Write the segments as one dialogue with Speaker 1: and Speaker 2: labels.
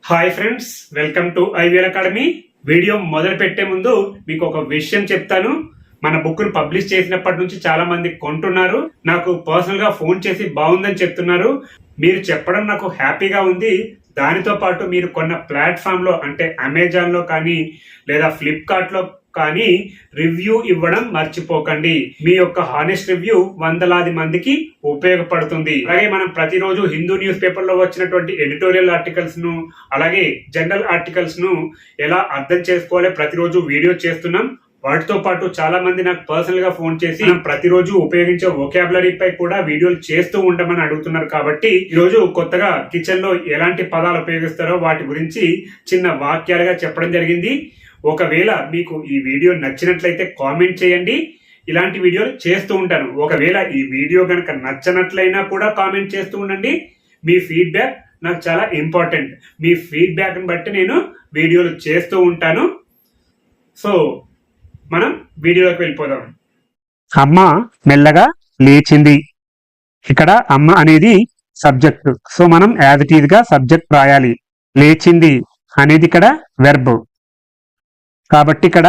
Speaker 1: Hi friends, welcome to IVL academy. Video మొదలు పెట్టే ముందు మీకు ఒక విషయం చెప్తాను. మన బుక్ ను పబ్లిష్ చేసినప్పటి నుంచి చాలా మంది కొంటున్నారు. నాకు పర్సనల్ గా ఫోన్ చేసి బాగుందని చెప్తున్నారు. మీరు చెప్పడం నాకు హ్యాపీగా ఉంది. దానితో పాటు మీరు కొన్న ప్లాట్ఫామ్ లో అంటే అమెజాన్ లో కానీ లేదా ఫ్లిప్కార్ట్ లో కానీ రివ్యూ ఇవ్వడం మర్చిపోకండి. మీ యొక్క హానెస్ట్ రివ్యూ వందలాది మందికి ఉపయోగపడుతుంది. అలాగే మనం ప్రతిరోజు హిందూ న్యూస్ పేపర్ లో వచ్చినటువంటి ఎడిటోరియల్ ఆర్టికల్స్ ను అలాగే జనరల్ ఆర్టికల్స్ ను ఎలా అర్థం చేసుకోవాలి ప్రతిరోజు వీడియో చేస్తున్నాం. వాటితో పాటు చాలా మంది నాకు పర్సనల్ గా ఫోన్ చేసి ప్రతిరోజు ఉపయోగించే వొకాబులరీ పై కూడా వీడియోలు చేస్తూ ఉంటామని అడుగుతున్నారు. కాబట్టి ఈ రోజు కొత్తగా కిచెన్ లో ఎలాంటి పదాలు ఉపయోగిస్తారో వాటి గురించి చిన్న వాక్యాలుగా చెప్పడం జరిగింది. ఒకవేళ మీకు ఈ వీడియో నచ్చినట్లయితే కామెంట్ చేయండి. ఇలాంటి వీడియోలు చేస్తూ ఉంటాను. ఒకవేళ ఈ వీడియో కనుక నచ్చనట్లయినా కూడా కామెంట్ చేస్తూ ఉండండి. మీ ఫీడ్బ్యాక్ నాకు చాలా ఇంపార్టెంట్. మీ ఫీడ్బ్యాక్ ని బట్టి నేను వీడియోలు చేస్తూ ఉంటాను. సో మనం వీడియోలోకి వెళ్ళిపోదాం.
Speaker 2: అమ్మ మెల్లగా లేచింది. ఇక్కడ అమ్మ అనేది సబ్జెక్ట్. సో మనం యాజ్ ఇట్ ఈజ్ గా సబ్జెక్ట్ రాయాలి. లేచింది అనేది ఇక్కడ వెర్బ్. కాబట్టి ఇక్కడ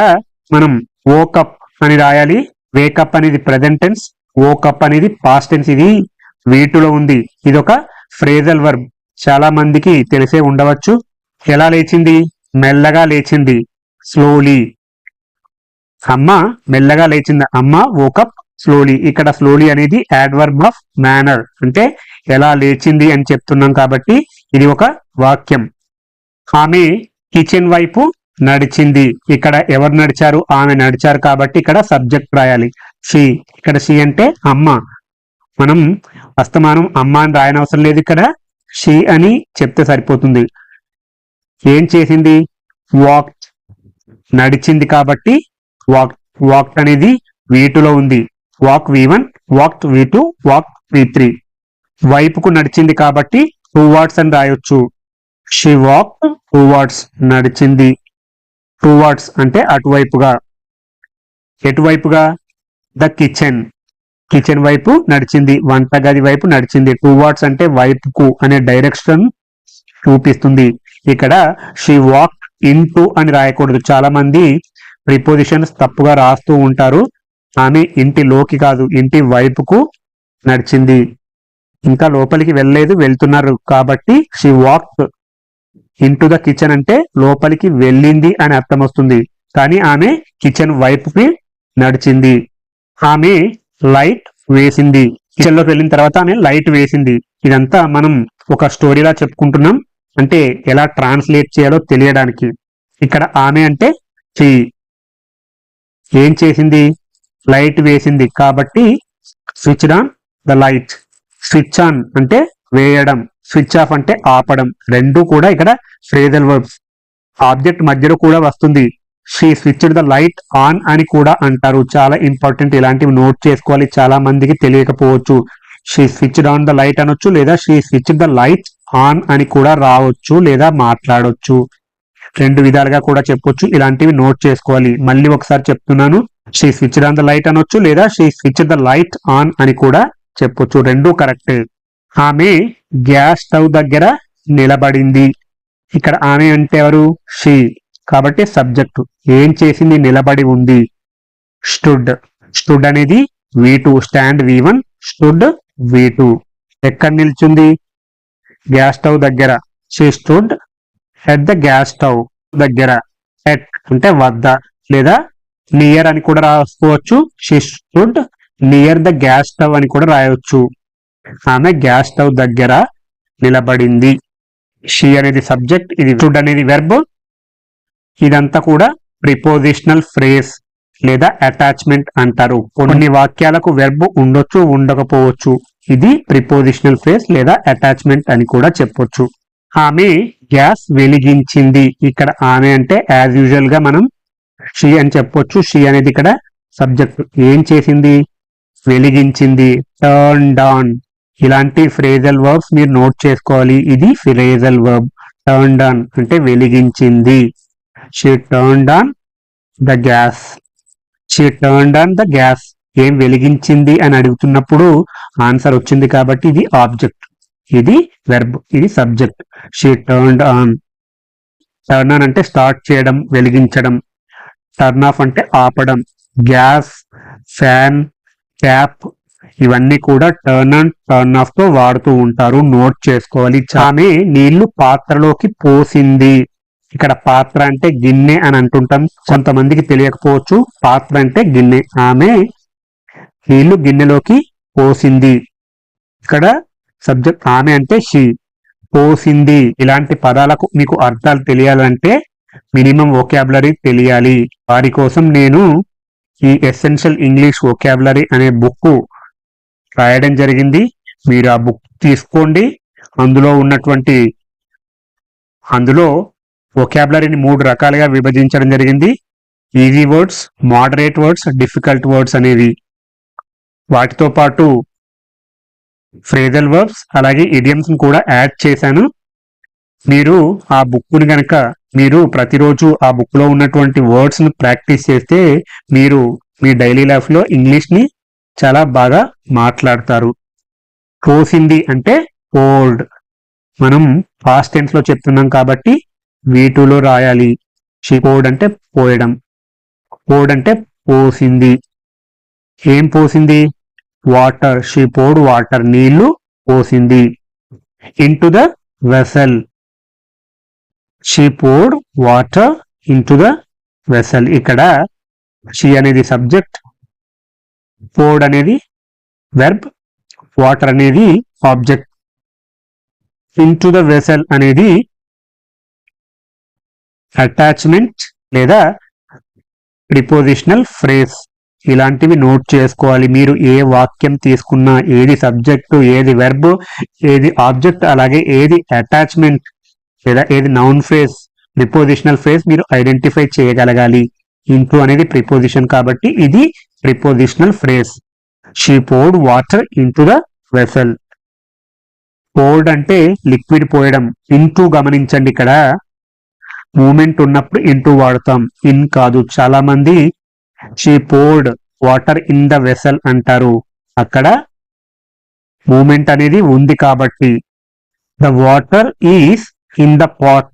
Speaker 2: మనం వోకప్ అని రాయాలి. వేకప్ అనేది ప్రెజెంట్ టెన్స్, వోకప్ అనేది పాస్ట్ టెన్స్. ఇది వీటిలో ఉంది. ఇది ఒక ఫ్రేజల్ వర్బ్. చాలా మందికి తెలిసే ఉండవచ్చు. ఎలా లేచింది? మెల్లగా లేచింది, స్లోలీ. అమ్మ మెల్లగా లేచింది. అమ్మ వోకప్ స్లోలీ. ఇక్కడ స్లోలీ అనేది యాడ్వర్బ్ ఆఫ్ మేనర్, అంటే ఎలా లేచింది అని చెప్తున్నాం కాబట్టి ఇది ఒక వాక్యం. ఆమె కిచెన్ వైపు నడిచింది. ఇక్కడ ఎవరు నడిచారు? ఆమె నడిచారు. కాబట్టి ఇక్కడ సబ్జెక్ట్ రాయాలి. షీ. ఇక్కడ షీ అంటే అమ్మ. మనం అస్తమానం అమ్మ అని రాయనవసరం లేదు. ఇక్కడ షీ అని చెప్తే సరిపోతుంది. ఏం చేసింది? వాక్డ్. నడిచింది కాబట్టి వాక్డ్ అనేది వీటులో ఉంది. Walk V1, walked V2, walk V3. వైపుకు నడిచింది కాబట్టి టువర్డ్స్ అని రాయొచ్చు. She walked towards. నడిచింది. టువర్డ్స్ అంటే అటువైపుగా. ఎటువైపుగా? The kitchen. కిచెన్ వైపు నడిచింది, వంటగది వైపు నడిచింది. టువర్డ్స్ అంటే వైపుకు అనే డైరెక్షన్ చూపిస్తుంది. ఇక్కడ షీ వాక్ ఇన్ టు అని రాయకూడదు. చాలా మంది ప్రిపోజిషన్స్ తప్పుగా రాస్తూ ఉంటారు. ఆమె ఇంటిలోకి కాదు, ఇంటి వైపుకు నడిచింది. ఇంకా లోపలికి వెళ్ళలేదు, వెళ్తున్నారు. కాబట్టి she walk in to the kitchen అంటే లోపలికి వెళ్ళింది అని అర్థం వస్తుంది. కానీ ఆమె కిచెన్ వైపుకి నడిచింది. ఆమె లైట్ వేసింది. కిచెన్ లోకి వెళ్ళిన తర్వాత ఆమె లైట్ వేసింది. ఇదంతా మనం ఒక స్టోరీలా చెప్పుకుంటున్నాం, అంటే ఎలా ట్రాన్స్లేట్ చేయాలో తెలియడానికి. ఇక్కడ ఆమె అంటే షీ. ఏం చేసింది? లైట్ వేసింది. కాబట్టి switch on the light. Switch on అంటే వేయడం, స్విచ్ ఆఫ్ అంటే ఆపడం. రెండు కూడా ఇక్కడ ఫ్రేజల్ వర్బ్స్. ఆబ్జెక్ట్ మధ్యలో కూడా వస్తుంది. She switched the light on అని కూడా అంటారు. చాలా ఇంపార్టెంట్. ఇలాంటివి నోట్ చేసుకోవాలి. చాలా మందికి తెలియకపోవచ్చు. She switched on the light అనొచ్చు, లేదా she switched the light on అని కూడా రావచ్చు, లేదా మాట్లాడొచ్చు. రెండు విధాలుగా కూడా చెప్పొచ్చు. ఇలాంటివి నోట్ చేసుకోవాలి. మళ్ళీ ఒకసారి చెప్తున్నాను. She switched on the light అనొచ్చు, లేదా she switched the light on అని కూడా చెప్పొచ్చు. రెండు కరెక్టే. ఆమె గ్యాస్ స్టవ్ దగ్గర నిలబడింది. ఇక్కడ ఆమె అంటే ఎవరు? షీ. కాబట్టి సబ్జెక్టు. ఏం చేసింది? నిలబడి ఉంది. స్టుడ్. స్టుడ్ అనేది V2, stand V1, stood V2. ఎక్కడ నిల్చుంది? గ్యాస్ స్టవ్ దగ్గర. She stood at the gas stove. దగ్గర. ఎట్ అంటే వద్ద, లేదా నియర్ అని కూడా రాసుకోవచ్చు. She stood near the gas stove అని కూడా రాయవచ్చు. ఆమె గ్యాస్ స్టవ్ దగ్గర నిలబడింది. షీ అనేది సబ్జెక్ట్, ఇది స్టుడ్ అనేది వెర్బ్. ఇదంతా కూడా ప్రిపోజిషనల్ ఫ్రేజ్ లేదా అటాచ్మెంట్ అంటారు. కొన్ని వాక్యాలకు వెర్బ్ ఉండొచ్చు, ఉండకపోవచ్చు. ఇది ప్రిపోజిషనల్ ఫ్రేజ్ లేదా అటాచ్మెంట్ అని కూడా చెప్పొచ్చు. ఆమె గ్యాస్ వెలిగించింది. ఇక్కడ ఆమె అంటే యాజ్ యూజువల్ గా మనం షీ అని చెప్పొచ్చు. షీ అనేది ఇక్కడ సబ్జెక్ట్. ఏం చేసింది? వెలిగించింది. Turned on. ఇలాంటి ఫ్రేజల్ వర్బ్స్ మీరు నోట్ చేసుకోవాలి. ఇది ఫ్రేజల్ వర్బ్. టర్న్డ్ ఆన్ అంటే వెలిగించింది. She turned on the gas. She turned on the gas. ఏం వెలిగించింది అని అడుగుతున్నప్పుడు ఆన్సర్ వచ్చింది కాబట్టి ఇది ఆబ్జెక్ట్. ఇది వెర్బ్, ఇది subject. She turned on turn on అంటే స్టార్ట్ చేయడం, వెలిగించడం. టర్న్ ఆఫ్ అంటే ఆపడం. గ్యాస్, ఫ్యాన్, ట్యాప్ ఇవన్నీ కూడా టర్న్ ఆన్, టర్న్ ఆఫ్ తో వాడుతూ ఉంటారు. నోట్ చేసుకోవాలి. ఆమె నీళ్లు పాత్రలోకి పోసింది. ఇక్కడ పాత్ర అంటే గిన్నె అని అంటుంటాం. కొంతమందికి తెలియకపోవచ్చు. పాత్ర అంటే గిన్నె. ఆమె నీళ్లు గిన్నెలోకి పోసింది. ఇక్కడ సబ్జెక్ట్ ఆమె అంటే షీ. పోసింది. ఇలాంటి పదాలకు మీకు అర్థాలు తెలియాలంటే మినిమం వొకాబులరీ తెలియాలి. వారి కోసం నేను ఈ ఎసెన్షియల్ ఇంగ్లీష్ వొకాబులరీ అనే బుక్ రాయడం జరిగింది. మీరు ఆ బుక్ తీసుకోండి. అందులో వొకాబులరీని 3 రకాలుగా విభజించడం జరిగింది. Easy words, moderate words, difficult words అనేవి. వాటితో పాటు ఫ్రేజల్ వర్బ్స్ అలాగే ఇడియమ్స్ కూడా యాడ్ చేశాను. మీరు ఆ బుక్ని గనక మీరు ప్రతిరోజు ఆ బుక్ లో ఉన్నటువంటి వర్డ్స్ ను ప్రాక్టీస్ చేస్తే మీరు మీ డైలీ లైఫ్ లో ఇంగ్లీష్ ని చాలా బాగా మాట్లాడతారు. పోసింది అంటే పోర్డ్. మనం పాస్ట్ టెన్స్ లో చెప్తున్నాం కాబట్టి V2లో రాయాలి. షీ పోర్డ్ అంటే పోయడం. పోర్డ్ అంటే పోసింది. ఏం పోసింది? వాటర్. She poured water. నీళ్లు పోసింది. Into the vessel. She poured water into the vessel. ఇక్కడ షీ అనేది సబ్జెక్ట్, పోర్డ్ అనేది వెర్బ్, వాటర్ అనేది ఆబ్జెక్ట్. ఇంటు ద వెసల్ అనేది అటాచ్మెంట్ లేదా ప్రిపోజిషనల్ ఫ్రేజ్. ఇలాంటివి నోట్ చేసుకోవాలి. మీరు ఏ వాక్యం తీసుకున్నా, ఏది సబ్జెక్టు, ఏది వెర్బ్, ఏది ఆబ్జెక్ట్, అలాగే ఏది అటాచ్మెంట్ లేదా ఏది నౌన్ ఫ్రేజ్, ప్రిపోజిషనల్ ఫ్రేజ్ మీరు ఐడెంటిఫై చేయగలగాలి. ఇంటూ అనేది ప్రిపోజిషన్ కాబట్టి ఇది prepositional phrase. She poured water into the vessel. Poured అంటే లిక్విడ్ పోయడం. ఇంటూ గమనించండి, ఇక్కడ మూమెంట్ ఉన్నప్పుడు ఇంటూ వాడతాం, ఇన్ కాదు. చాలా మంది she poured water in the vessel అంటారు. అక్కడ మూమెంట్ అనేది ఉంది కాబట్టి the water is in the pot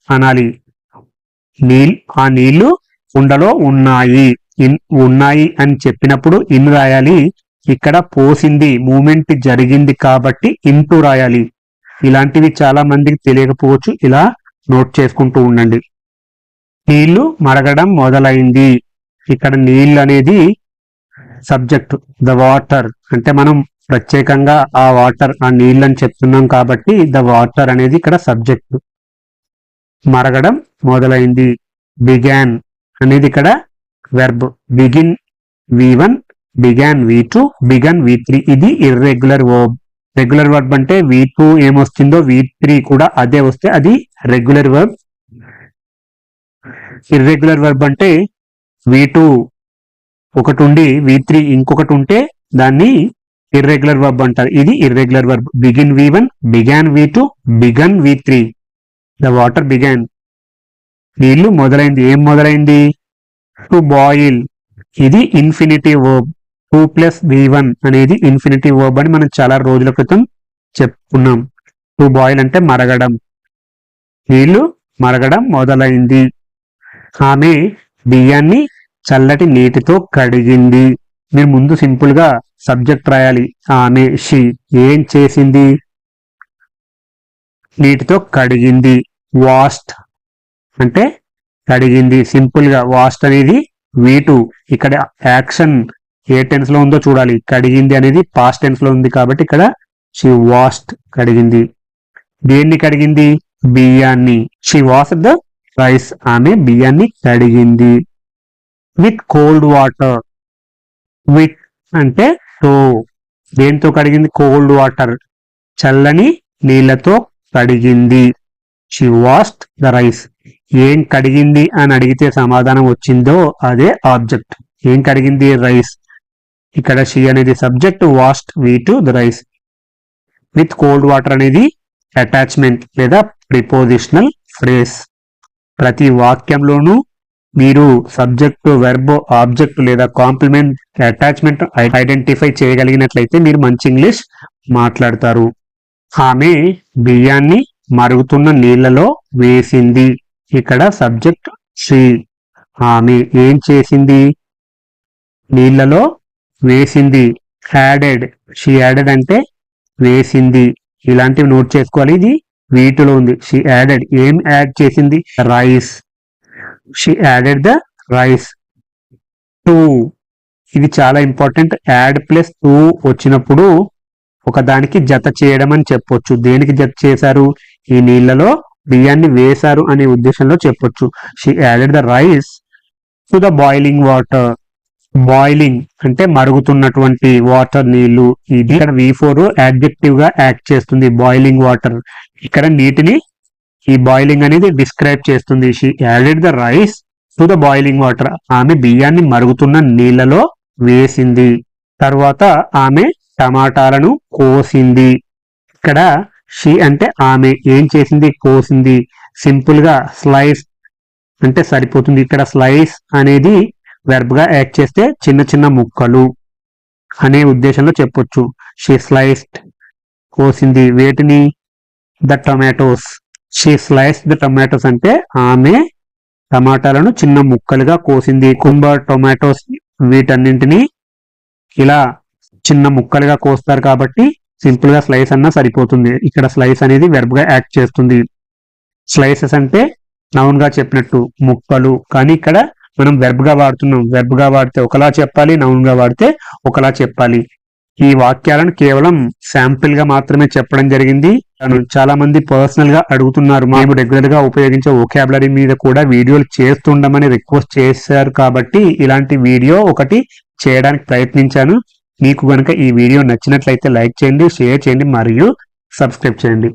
Speaker 2: అనాలి. ఆ నీళ్లు కుండలో ఉన్నాయి. ఉన్నాయి అని చెప్పినప్పుడు ఇన్ రాయాలి. ఇక్కడ పోసింది, మూమెంట్ జరిగింది కాబట్టి ఇంటూ రాయాలి. ఇలాంటివి చాలా మందికి తెలియకపోవచ్చు. ఇలా నోట్ చేసుకుంటూ ఉండండి. నీళ్లు మరగడం మొదలైంది. ఇక్కడ నీళ్ళు అనేది సబ్జెక్ట్. ద వాటర్ అంటే మనం ప్రత్యేకంగా ఆ వాటర్, ఆ నీళ్ళని చెప్తున్నాం కాబట్టి ద వాటర్ అనేది ఇక్కడ సబ్జెక్ట్. మరగడం మొదలైంది. బిగాన్ అనేది ఇక్కడ verb. Begin V1, began V2, begun V3. ఇది ఇర్రెగ్యులర్ వర్బ్. రెగ్యులర్ వర్బ్ అంటే V2 ఏమొస్తుందో V3 కూడా అదే వస్తే అది రెగ్యులర్ వర్బ్. ఇర్రెగ్యులర్ వర్బ్ అంటే V2 ఒకటి ఉండి V3 ఇంకొకటి ఉంటే దాన్ని ఇర్రెగ్యులర్ వర్బ్ అంటారు. ఇది irregular verb. Begin V1, began V2, begun V3. The water began. నీళ్లు మొదలైంది. ఏం మొదలైంది? To boil. ఇది ఇన్ఫినిటివ్ వర్బ్. 2 + V1 అనేది ఇన్ఫినిటివ్ వర్బ్ అని మనం చాలా రోజుల క్రితం చెప్పుకున్నాం. టు బాయిల్ అంటే మరగడం. నీళ్లు మరగడం మొదలైంది. ఆమె బియ్యాన్ని చల్లటి నీటితో కడిగింది. మీరు ముందు సింపుల్ గా సబ్జెక్ట్ రాయాలి. ఆమె షీ ఏం చేసింది? నీటితో కడిగింది. వాష్డ్ అంటే కడిగింది. సింపుల్ గా వాష్డ్ అనేది V2. ఇక్కడ యాక్షన్ ఏ టెన్స్ లో ఉందో చూడాలి. కడిగింది అనేది పాస్ట్ టెన్స్ లో ఉంది కాబట్టి ఇక్కడ షీ వాష్డ్ కడిగింది. దేన్ని కడిగింది? బియ్యాన్ని. She washed the rice. ఆమె బియ్యాన్ని కడిగింది. With cold water. విత్ అంటే తో. దేంతో కడిగింది? Cold water. చల్లని నీళ్లతో కడిగింది. She washed the rice. ఏం కడిగింది అని అడిగితే సమాధానం వచ్చిందో అదే ఆబ్జెక్ట్. ఏం కడిగింది? రైస్. ఇక్కడ షీ అనేది subject, washed V2 the rice. With cold water అనేది అటాచ్మెంట్ లేదా ప్రిపోజిషనల్ ఫ్రేజ్. ప్రతి వాక్యంలోనూ మీరు సబ్జెక్టు, వెర్బ్, ఆబ్జెక్ట్ లేదా కాంప్లిమెంట్, అటాచ్మెంట్ ఐడెంటిఫై చేయగలిగినట్లయితే మీరు మంచి ఇంగ్లీష్ మాట్లాడతారు. ఆమె బియ్యాన్ని మరుగుతున్న నీళ్లలో వేసింది. ఇక్కడ సబ్జెక్ట్ షీ. ఆమె ఏం చేసింది? నీళ్ళలో వేసింది. యాడెడ్. షీ యాడెడ్ అంటే వేసింది. ఇలాంటివి నోట్ చేసుకోవాలి. ఇది వీటిలో ఉంది. She added. ఏం యాడ్ చేసింది? Rice. She added the rice. To. ఇది చాలా ఇంపార్టెంట్. యాడ్ ప్లస్ టు వచ్చినప్పుడు ఒకదానికి జత చేయడం అని చెప్పొచ్చు. దేనికి జత చేశారు? ఈ నీళ్ళలో బియ్యాన్ని వేశారు అనే ఉద్దేశంలో చెప్పొచ్చు. She added the rise to the boiling water. Boiling అంటే మరుగుతున్నటువంటి వాటర్, నీళ్లు. ఇది ఇక్కడ V4 యాడ్జెక్టివ్ గా యాక్ట్ చేస్తుంది. Boiling water. ఇక్కడ నీటిని ఈ బాయిలింగ్ అనేది డిస్క్రైబ్ చేస్తుంది. She added the rise to the boiling water. ఆమె బియ్యాన్ని మరుగుతున్న నీళ్లలో వేసింది. తర్వాత ఆమె టమాటాలను కోసింది. ఇక్కడ షీ అంటే ఆమె ఏం చేసింది? కోసింది. సింపుల్ గా స్లైస్ అంటే సరిపోతుంది. ఇక్కడ స్లైస్ అనేది వెర్బ్ గా యాక్ట్ చేస్తే చిన్న చిన్న ముక్కలు అనే ఉద్దేశంలో చెప్పొచ్చు. She sliced. కోసింది. వేటిని? The tomatoes. She slice the tomatoes అంటే ఆమె టమాటాలను చిన్న ముక్కలుగా కోసింది. కుంబర్, టొమాటోస్ వీటన్నింటినీ ఇలా చిన్న ముక్కలుగా కోస్తారు కాబట్టి సింపుల్ గా స్లైస్ అన్నా సరిపోతుంది. ఇక్కడ స్లైస్ అనేది వెర్బ్ గా యాక్ట్ చేస్తుంది. స్లైసెస్ అంటే నౌన్ గా చెప్పినట్టు ముక్కలు, కానీ ఇక్కడ మనం వెర్బ్ గా వాడుతున్నాం. వెర్బ్ గా వాడితే ఒకలా చెప్పాలి, నౌన్ గా వాడితే ఒకలా చెప్పాలి. ఈ వాక్యాలను కేవలం శాంపిల్ గా మాత్రమే చెప్పడం జరిగింది. చాలా మంది పర్సనల్ గా అడుగుతున్నారు, మేము రెగ్యులర్ గా ఉపయోగించే వొకాబులరీ మీద కూడా వీడియోలు చేస్తుండమని రిక్వెస్ట్ చేశారు. కాబట్టి ఇలాంటి వీడియో ఒకటి చేయడానికి ప్రయత్నించాను. మీకు కనుక ఈ వీడియో నచ్చినట్లయితే లైక్ చేయండి, షేర్ చేయండి మరియు సబ్స్క్రైబ్ చేయండి.